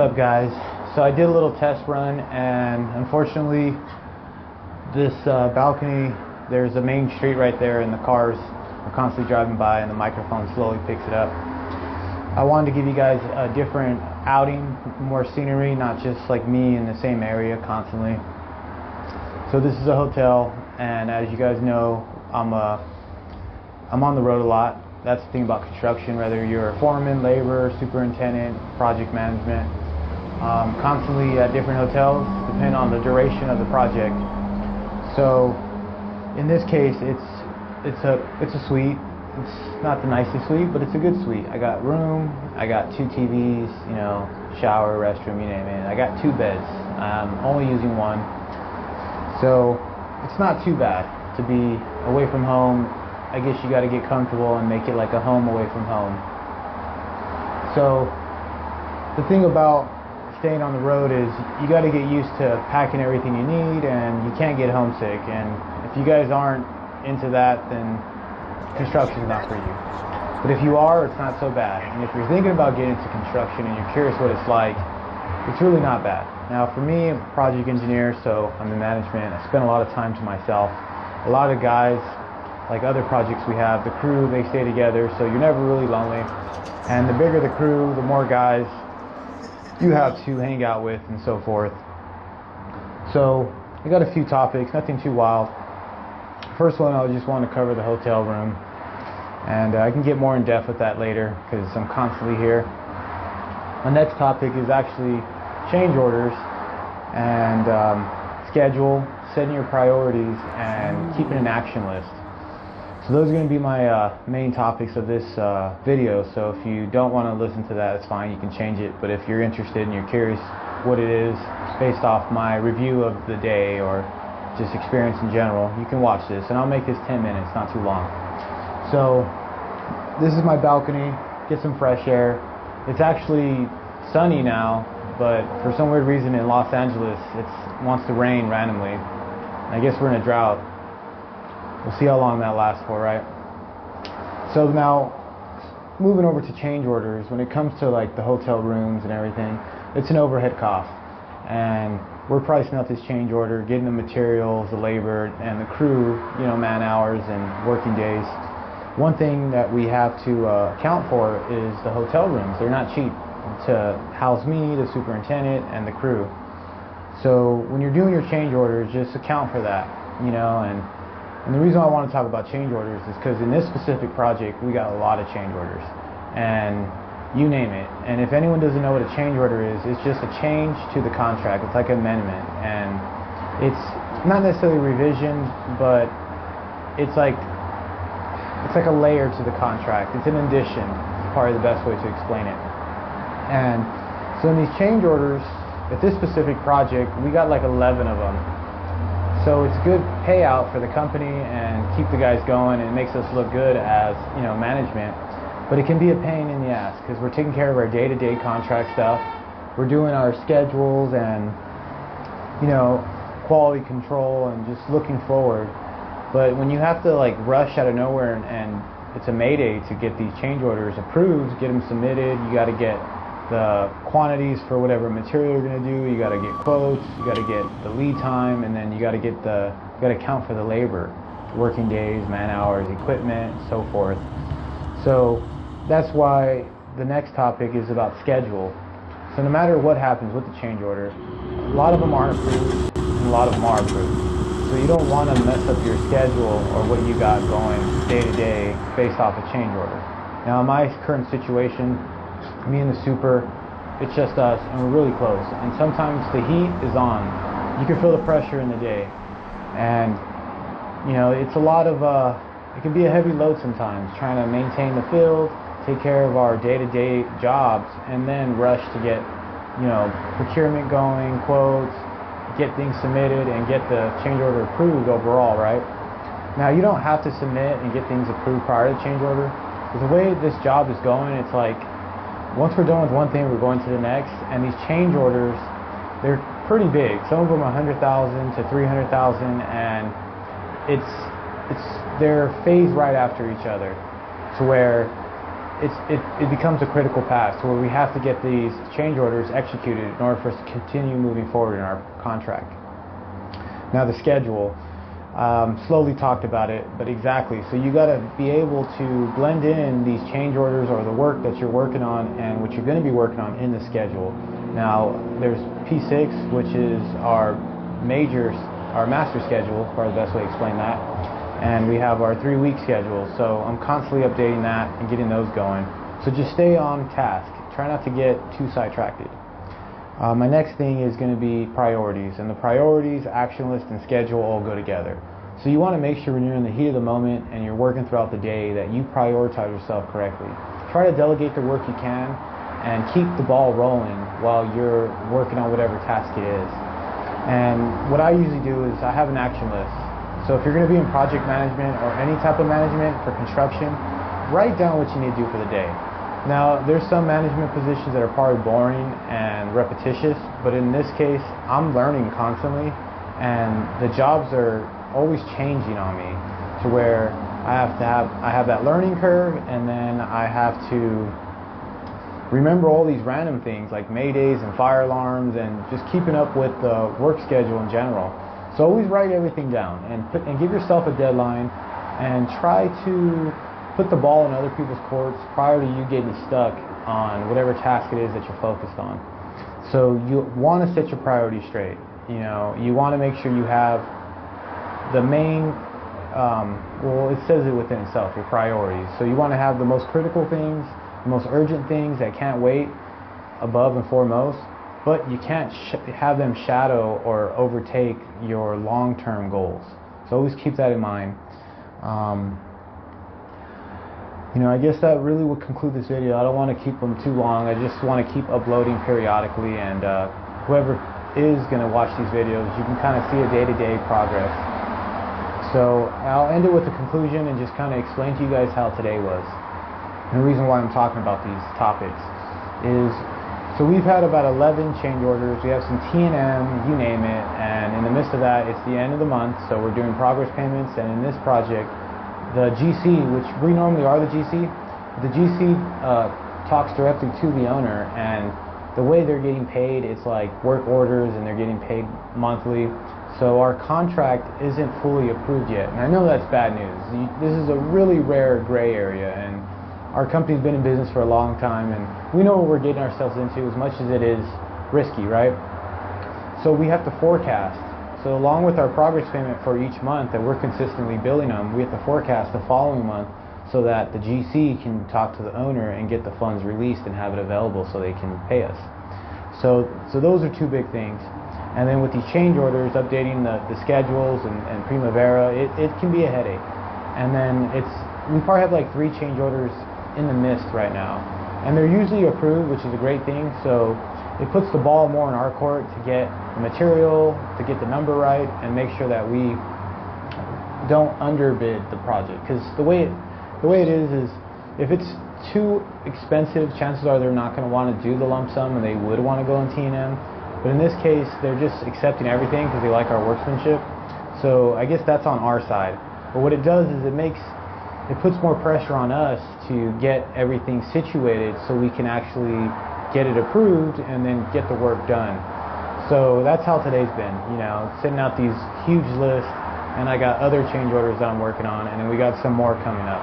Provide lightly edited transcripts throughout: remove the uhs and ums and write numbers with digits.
What's up, guys? So I did a little test run, and unfortunately this balcony, there's a main street right there and the cars are constantly driving by and the microphone slowly picks it up. I wanted to give you guys a different outing, more scenery, not just like me in the same area constantly. So this is a hotel, and as you guys know, I'm on the road a lot. That's the thing about construction, whether you're a foreman, laborer, superintendent, project management, constantly at different hotels, depending on the duration of the project. So in this case, it's a suite. It's not the nicest suite, but it's a good suite. I got room, I got 2 TVs, shower, restroom, you name it. I got 2 beds. I'm only using one. So it's not too bad to be away from home. I guess you got to get comfortable and make it like a home away from home. So the thing about staying on the road is you got to get used to packing everything you need, and you can't get homesick. And if you guys aren't into that, then construction's not for you. But if you are, it's not so bad. And if you're thinking about getting into construction and you're curious what it's like, it's really not bad. Now for me, I'm a project engineer, so I'm in management. I spend a lot of time to myself. A lot of guys, like other projects we have, the crew, they stay together, so you're never really lonely. And the bigger the crew, the more guys you have to hang out with and so forth. So I got a few topics, nothing too wild. First one, I just want to cover the hotel room, and I can get more in depth with that later because I'm constantly here. My next topic is actually change orders and schedule, setting your priorities, and keeping an action list. So those are going to be my main topics of this video. So if you don't want to listen to that, it's fine, you can change it. But if you're interested and you're curious what it is based off my review of the day or just experience in general, you can watch this. And I'll make this 10 minutes, not too long. So this is my balcony, get some fresh air. It's actually sunny now, but for some weird reason in Los Angeles it wants to rain randomly. I guess we're in a drought. We'll see how long that lasts for, right? So now, moving over to change orders, when it comes to like the hotel rooms and everything, it's an overhead cost. And we're pricing out this change order, getting the materials, the labor, and the crew, man hours and working days. One thing that we have to account for is the hotel rooms. They're not cheap to house me, the superintendent, and the crew. So when you're doing your change orders, just account for that, And the reason I want to talk about change orders is because in this specific project, we got a lot of change orders, and you name it. And if anyone doesn't know what a change order is, it's just a change to the contract. It's like an amendment, and it's not necessarily revision, but it's like a layer to the contract. It's an addition. It's probably the best way to explain it. And so in these change orders, at this specific project, we got like 11 of them. So it's a good payout for the company and keep the guys going, and it makes us look good as management. But it can be a pain in the ass because we're taking care of our day-to-day contract stuff. We're doing our schedules and quality control and just looking forward. But when you have to like rush out of nowhere and it's a mayday to get these change orders approved, get them submitted, you got to get the quantities for whatever material you're going to do, you got to get quotes, you got to get the lead time, and then you got to count for the labor, working days, man hours, equipment, so forth. So that's why the next topic is about schedule. So no matter what happens with the change order, a lot of them aren't approved and a lot of them are approved. So you don't want to mess up your schedule or what you got going day to day based off a change order. Now in my current situation, me and the super, it's just us, and we're really close. And sometimes the heat is on. You can feel the pressure in the day, and it's a lot of it can be a heavy load sometimes, trying to maintain the field, take care of our day-to-day jobs, and then rush to get procurement going, quotes, get things submitted, and get the change order approved overall, right? Now you don't have to submit and get things approved prior to the change order, because the way this job is going, it's like once we're done with one thing, we're going to the next. And these change orders, they're pretty big. Some of them are 100,000 to 300,000, and they're phased right after each other, to where it becomes a critical path to where we have to get these change orders executed in order for us to continue moving forward in our contract. Now the schedule, slowly talked about it, but exactly. So you got to be able to blend in these change orders or the work that you're working on and what you're going to be working on in the schedule. Now there's P6, which is our master schedule, probably the best way to explain that. And we have our 3-week schedule, so I'm constantly updating that and getting those going. So just stay on task. Try not to get too sidetracked. My next thing is going to be priorities, and the priorities, action list, and schedule all go together. So you want to make sure when you're in the heat of the moment and you're working throughout the day that you prioritize yourself correctly. Try to delegate the work you can and keep the ball rolling while you're working on whatever task it is. And what I usually do is I have an action list. So if you're going to be in project management or any type of management for construction, write down what you need to do for the day. Now, there's some management positions that are probably boring and repetitious, but in this case, I'm learning constantly, and the jobs are always changing on me to where I have that learning curve, and then I have to remember all these random things like maydays and fire alarms and just keeping up with the work schedule in general. So always write everything down and give yourself a deadline and try to put the ball in other people's courts prior to you getting stuck on whatever task it is that you're focused on. So you want to set your priorities straight. You want to make sure you have the main, well, it says it within itself, your priorities. So you want to have the most critical things, the most urgent things that can't wait above and foremost, but you can't have them shadow or overtake your long-term goals. So always keep that in mind. I guess that really would conclude this video. I don't want to keep them too long. I just want to keep uploading periodically, and whoever is going to watch these videos, you can kind of see a day-to-day progress. So I'll end it with a conclusion and just kind of explain to you guys how today was. And the reason why I'm talking about these topics is, so we've had about 11 change orders. We have some T&M, you name it, and in the midst of that, it's the end of the month, so we're doing progress payments, and in this project, the GC, which we normally are the GC talks directly to the owner, and the way they're getting paid, it's like work orders and they're getting paid monthly. So our contract isn't fully approved yet, and I know that's bad news. This is a really rare gray area, and our company's been in business for a long time, and we know what we're getting ourselves into as much as it is risky, right? So we have to forecast. So along with our progress payment for each month that we're consistently billing them, we have to forecast the following month so that the GC can talk to the owner and get the funds released and have it available so they can pay us. So those are two big things. And then with these change orders, updating the schedules and Primavera, it can be a headache. And then we probably have like 3 change orders in the mist right now. And they're usually approved, which is a great thing. So it puts the ball more in our court to get the material, to get the number right, and make sure that we don't underbid the project. Because the way it is if it's too expensive, chances are they're not going to want to do the lump sum, and they would want to go in T&M. But in this case, they're just accepting everything because they like our workmanship. So I guess that's on our side. But what it does is it puts more pressure on us to get everything situated so we can actually get it approved and then get the work done. So that's how today's been, sending out these huge lists, and I got other change orders that I'm working on, and then we got some more coming up.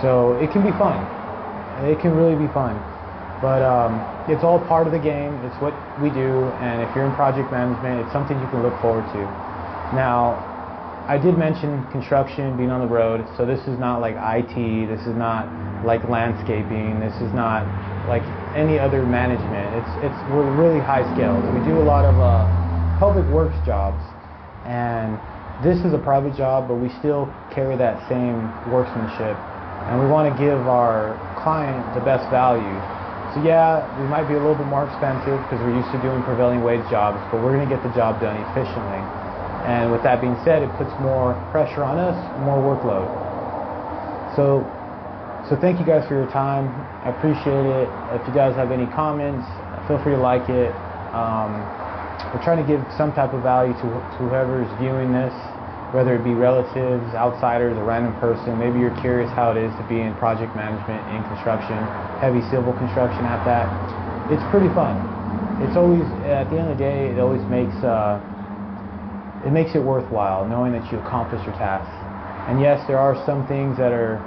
So it can be fun. It can really be fun. But it's all part of the game. It's what we do, and if you're in project management, it's something you can look forward to. Now, I did mention construction, being on the road, so this is not like IT, this is not like landscaping, this is not like any other management. We're really high scale. We do a lot of public works jobs, and this is a private job, but we still carry that same workmanship, and we want to give our client the best value. So yeah, we might be a little bit more expensive because we're used to doing prevailing wage jobs, but we're going to get the job done efficiently. And with that being said, it puts more pressure on us, more workload. So thank you guys for your time. I appreciate it. If you guys have any comments, feel free to like it. We're trying to give some type of value to whoever is viewing this, whether it be relatives, outsiders, a random person. Maybe you're curious how it is to be in project management in construction, heavy civil construction at that. It's pretty fun. It's always, at the end of the day, it always makes it worthwhile knowing that you accomplished your tasks. And yes, there are some things that are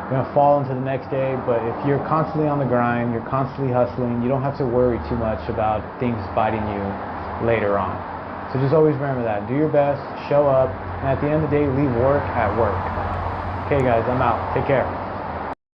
going to fall into the next day, but if you're constantly on the grind, you're constantly hustling, you don't have to worry too much about things biting you later on. So just always remember that. Do your best, show up, and at the end of the day, leave work at work. Okay guys, I'm out. Take care.